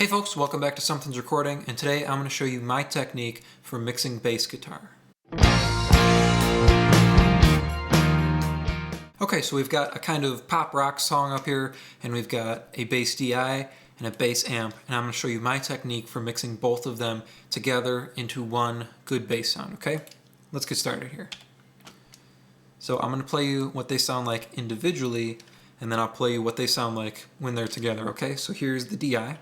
Hey folks, welcome back to Sumthins Recording, and today I'm going to show you my technique for mixing bass guitar. Okay, so we've got a kind of pop rock song up here, and we've got a bass DI and a bass amp, and I'm going to show you my technique for mixing both of them together into one good bass sound, okay? Let's get started here. So I'm going to play you what they sound like individually, and then I'll play you what they sound like when they're together, okay? So here's the DI.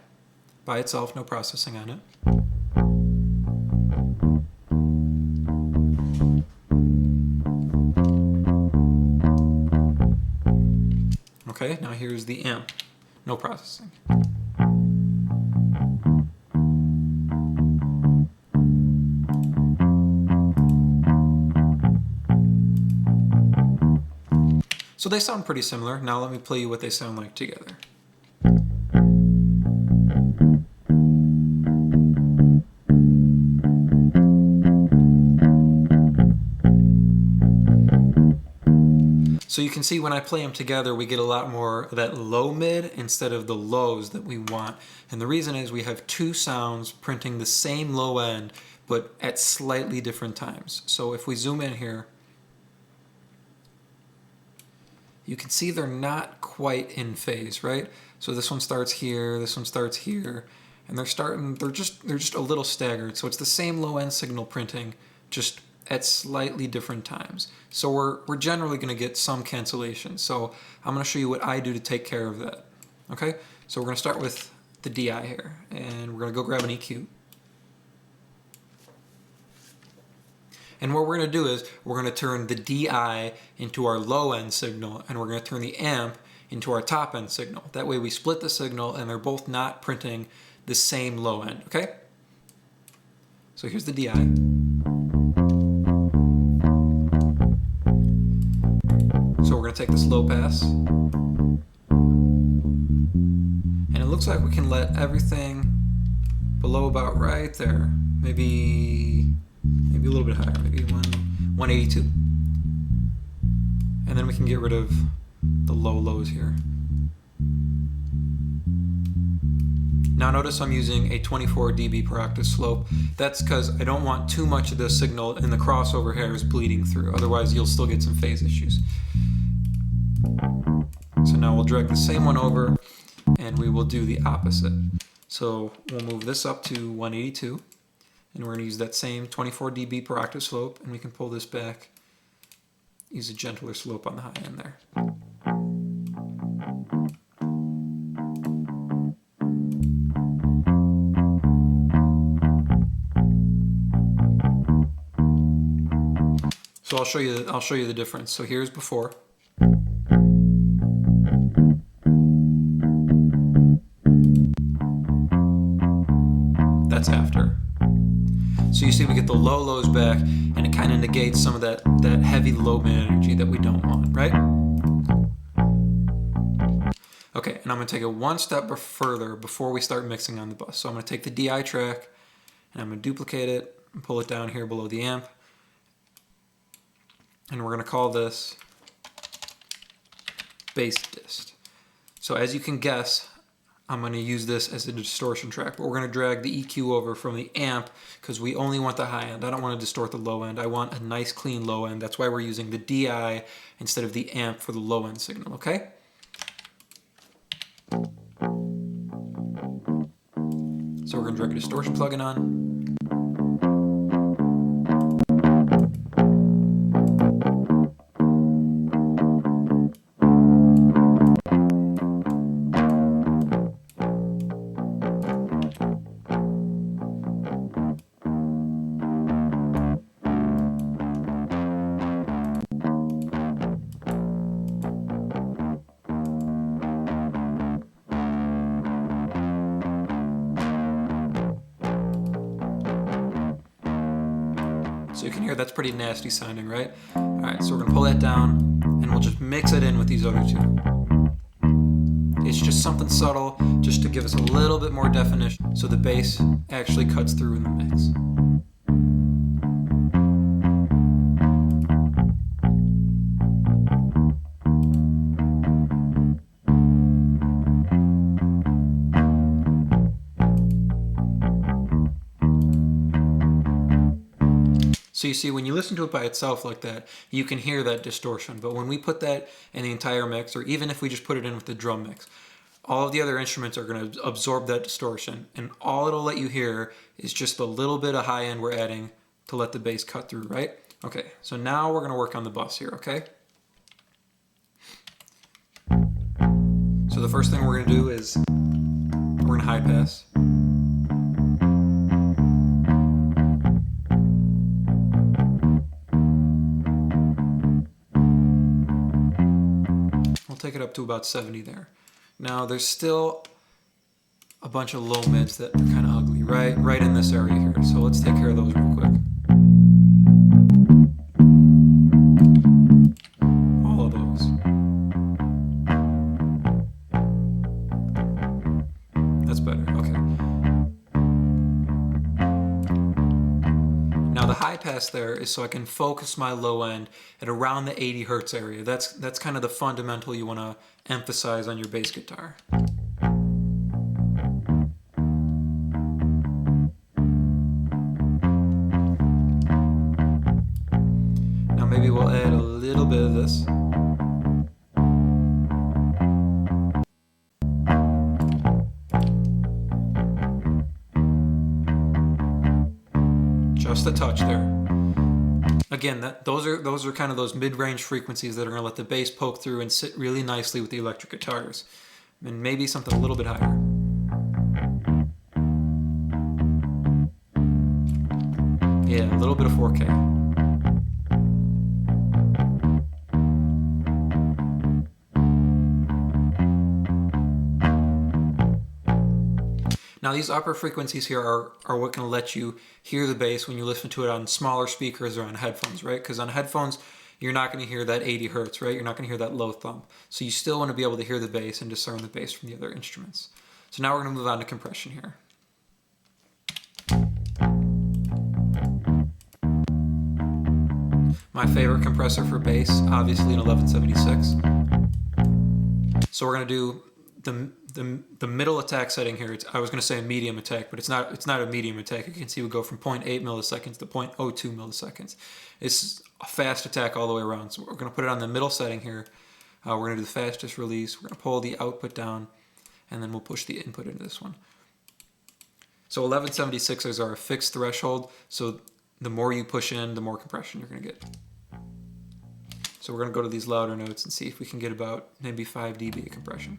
By itself, no processing on it. Okay, now here's the amp, no processing. So they sound pretty similar. Now let me play you what they sound like together. So you can see when I play them together, we get a lot more of that low mid instead of the lows that we want. And the reason is we have two sounds printing the same low end, but at slightly different times. So if we zoom in here, you can see they're not quite in phase, right? So this one starts here, this one starts here, and they're just a little staggered. So it's the same low end signal printing, just at slightly different times. So we're generally going to get some cancellation. So I'm going to show you what I do to take care of that. Okay, so we're going to start with the DI here, and we're going to go grab an EQ. And what we're going to do is we're going to turn the DI into our low end signal, and we're going to turn the amp into our top end signal. That way we split the signal and they're both not printing the same low end. Okay, so here's the DI. So we're going to take this low pass, and it looks like we can let everything below about right there, maybe a little bit higher, maybe 182, and then we can get rid of the low lows here. Now notice I'm using a 24 dB per octave slope. That's because I don't want too much of the signal in the crossover hairs bleeding through, otherwise you'll still get some phase issues. So now we'll drag the same one over and we will do the opposite. So we'll move this up to 182 and we're going to use that same 24 dB per octave slope, and we can pull this back, use a gentler slope on the high end there. So I'll show you the difference. So here's before. That's after. So you see we get the low lows back, and it kind of negates some of that heavy low mid energy that we don't want, right? Okay, and I'm going to take it one step further before we start mixing on the bus. So I'm going to take the DI track, and I'm going to duplicate it and pull it down here below the amp. And we're going to call this bass dist. So as you can guess, I'm going to use this as a distortion track, but we're going to drag the EQ over from the amp because we only want the high end. I don't want to distort the low end. I want a nice clean low end. That's why we're using the DI instead of the amp for the low end signal, okay? So we're going to drag a distortion plugin on. So you can hear that's pretty nasty sounding, right? All right, so we're gonna pull that down and we'll just mix it in with these other two. It's just something subtle, just to give us a little bit more definition so the bass actually cuts through in the mix. So you see, when you listen to it by itself like that, you can hear that distortion. But when we put that in the entire mix, or even if we just put it in with the drum mix, all of the other instruments are going to absorb that distortion. And all it'll let you hear is just the little bit of high end we're adding to let the bass cut through, right? Okay, so now we're going to work on the bus here, okay? So the first thing we're going to do is we're going to high pass. We'll take it up to about 70 there. Now there's still a bunch of low mids that are kind of ugly, right in this area here. So let's take care of those real quick. All of those. That's better, okay. Now the high pass there is so I can focus my low end at around the 80 hertz area. That's kind of the fundamental you want to emphasize on your bass guitar. Now maybe we'll add a little bit of this. Just a touch there. Again, those are kind of those mid-range frequencies that are going to let the bass poke through and sit really nicely with the electric guitars. And maybe something a little bit higher. Yeah, a little bit of 4K. Now these upper frequencies here are what can let you hear the bass when you listen to it on smaller speakers or on headphones, right? Because on headphones, you're not going to hear that 80 hertz, right? You're not going to hear that low thump. So you still want to be able to hear the bass and discern the bass from the other instruments. So now we're going to move on to compression here. My favorite compressor for bass, obviously an 1176. So we're going to do the middle attack setting here. I was going to say a medium attack, but it's not a medium attack. You can see we go from 0.8 milliseconds to 0.02 milliseconds. It's a fast attack all the way around. So we're going to put it on the middle setting here. We're going to do the fastest release. We're going to pull the output down, and then we'll push the input into this one. So 1176s are a fixed threshold. So the more you push in, the more compression you're going to get. So we're going to go to these louder notes and see if we can get about maybe 5 dB of compression.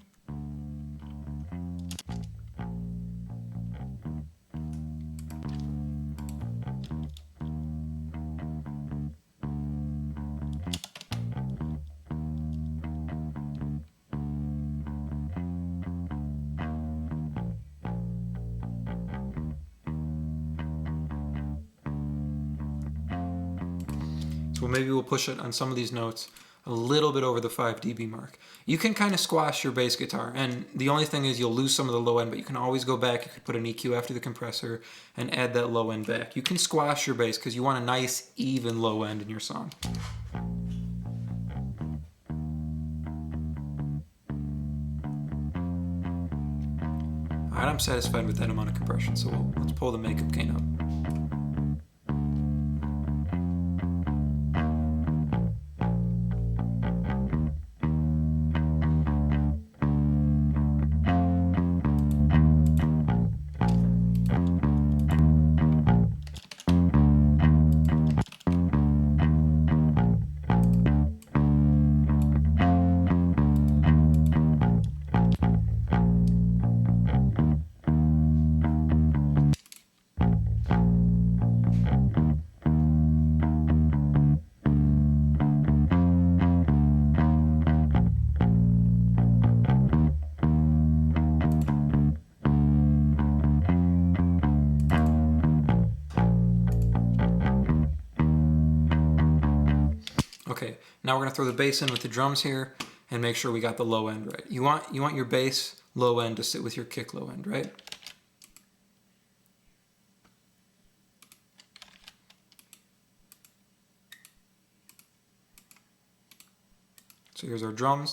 So maybe we'll push it on some of these notes a little bit over the 5 dB mark. You can kind of squash your bass guitar, and the only thing is you'll lose some of the low end, but you can always go back. You could put an EQ after the compressor and add that low end back. You can squash your bass because you want a nice, even low end in your song. Alright, I'm satisfied with that amount of compression, so let's pull the makeup gain up. Okay, now we're going to throw the bass in with the drums here and make sure we got the low end right. You want your bass low end to sit with your kick low end, right? So here's our drums.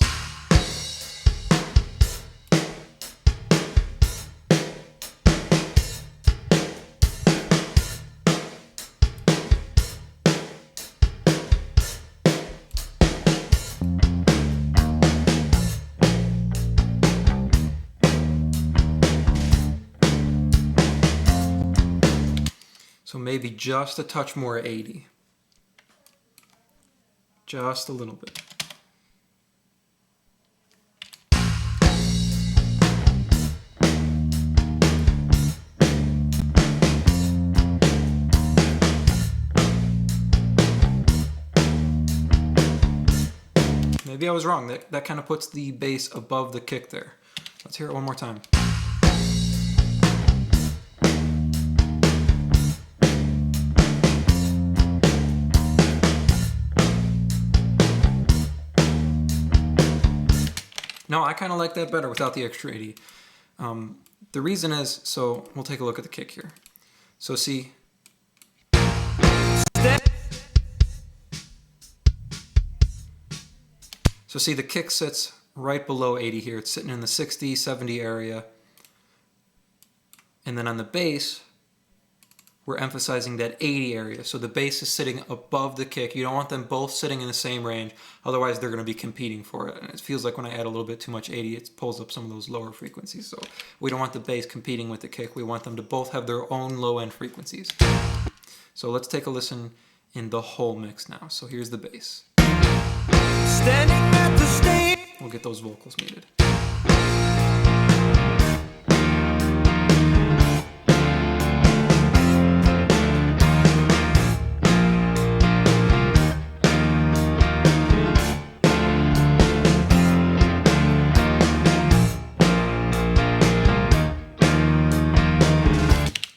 So maybe just a touch more 80. Just a little bit. Maybe I was wrong. That kind of puts the bass above the kick there. Let's hear it one more time. No, I kind of like that better without the extra 80. The reason is, so we'll take a look at the kick here. So see, the kick sits right below 80 here. It's sitting in the 60, 70 area. And then on the bass, we're emphasizing that 80 area. So the bass is sitting above the kick. You don't want them both sitting in the same range. Otherwise, they're going to be competing for it. And it feels like when I add a little bit too much 80, it pulls up some of those lower frequencies. So we don't want the bass competing with the kick. We want them to both have their own low-end frequencies. So let's take a listen in the whole mix now. So here's the bass. Standing at the stage. We'll get those vocals muted.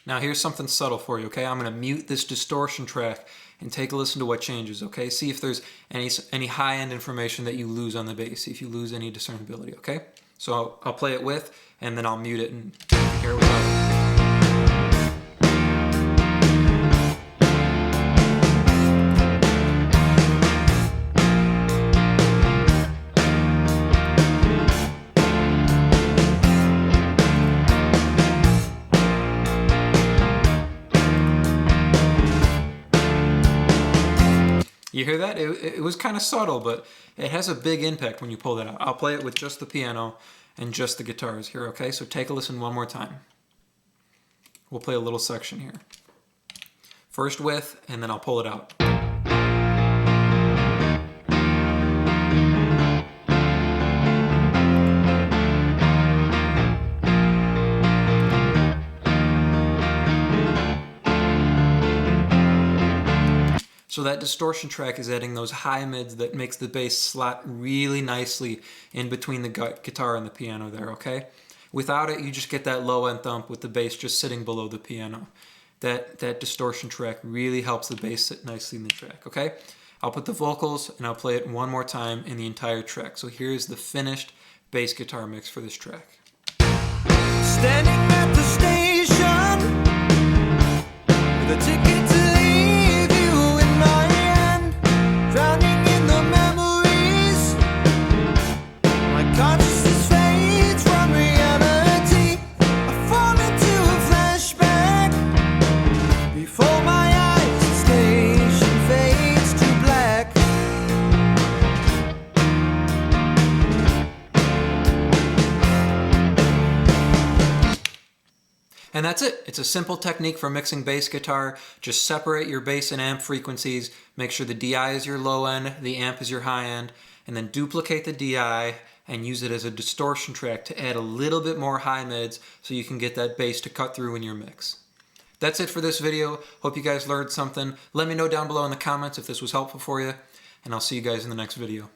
Now here's something subtle for you, okay? I'm going to mute this distortion track and take a listen to what changes, okay? See if there's any high-end information that you lose on the bass, see if you lose any discernibility, okay? So I'll play it with, and then I'll mute it and hear it without. You hear that? It was kind of subtle, but it has a big impact when you pull that out. I'll play it with just the piano and just the guitars here, okay? So take a listen one more time. We'll play a little section here. First with, and then I'll pull it out. So that distortion track is adding those high mids that makes the bass slot really nicely in between the guitar and the piano there, okay? Without it, you just get that low end thump with the bass just sitting below the piano. That distortion track really helps the bass sit nicely in the track, okay? I'll put the vocals and I'll play it one more time in the entire track. So here's the finished bass guitar mix for this track. Standing at the station with a ticket to leave you in my hand, drowning in the memories. My consciousness fades from reality. I fall into a flashback before my eyes. The station fades to black. And that's it. It's a simple technique for mixing bass guitar. Just separate your bass and amp frequencies. Make sure the DI is your low end, the amp is your high end, and then duplicate the DI and use it as a distortion track to add a little bit more high mids so you can get that bass to cut through in your mix. That's it for this video. Hope you guys learned something. Let me know down below in the comments if this was helpful for you, and I'll see you guys in the next video.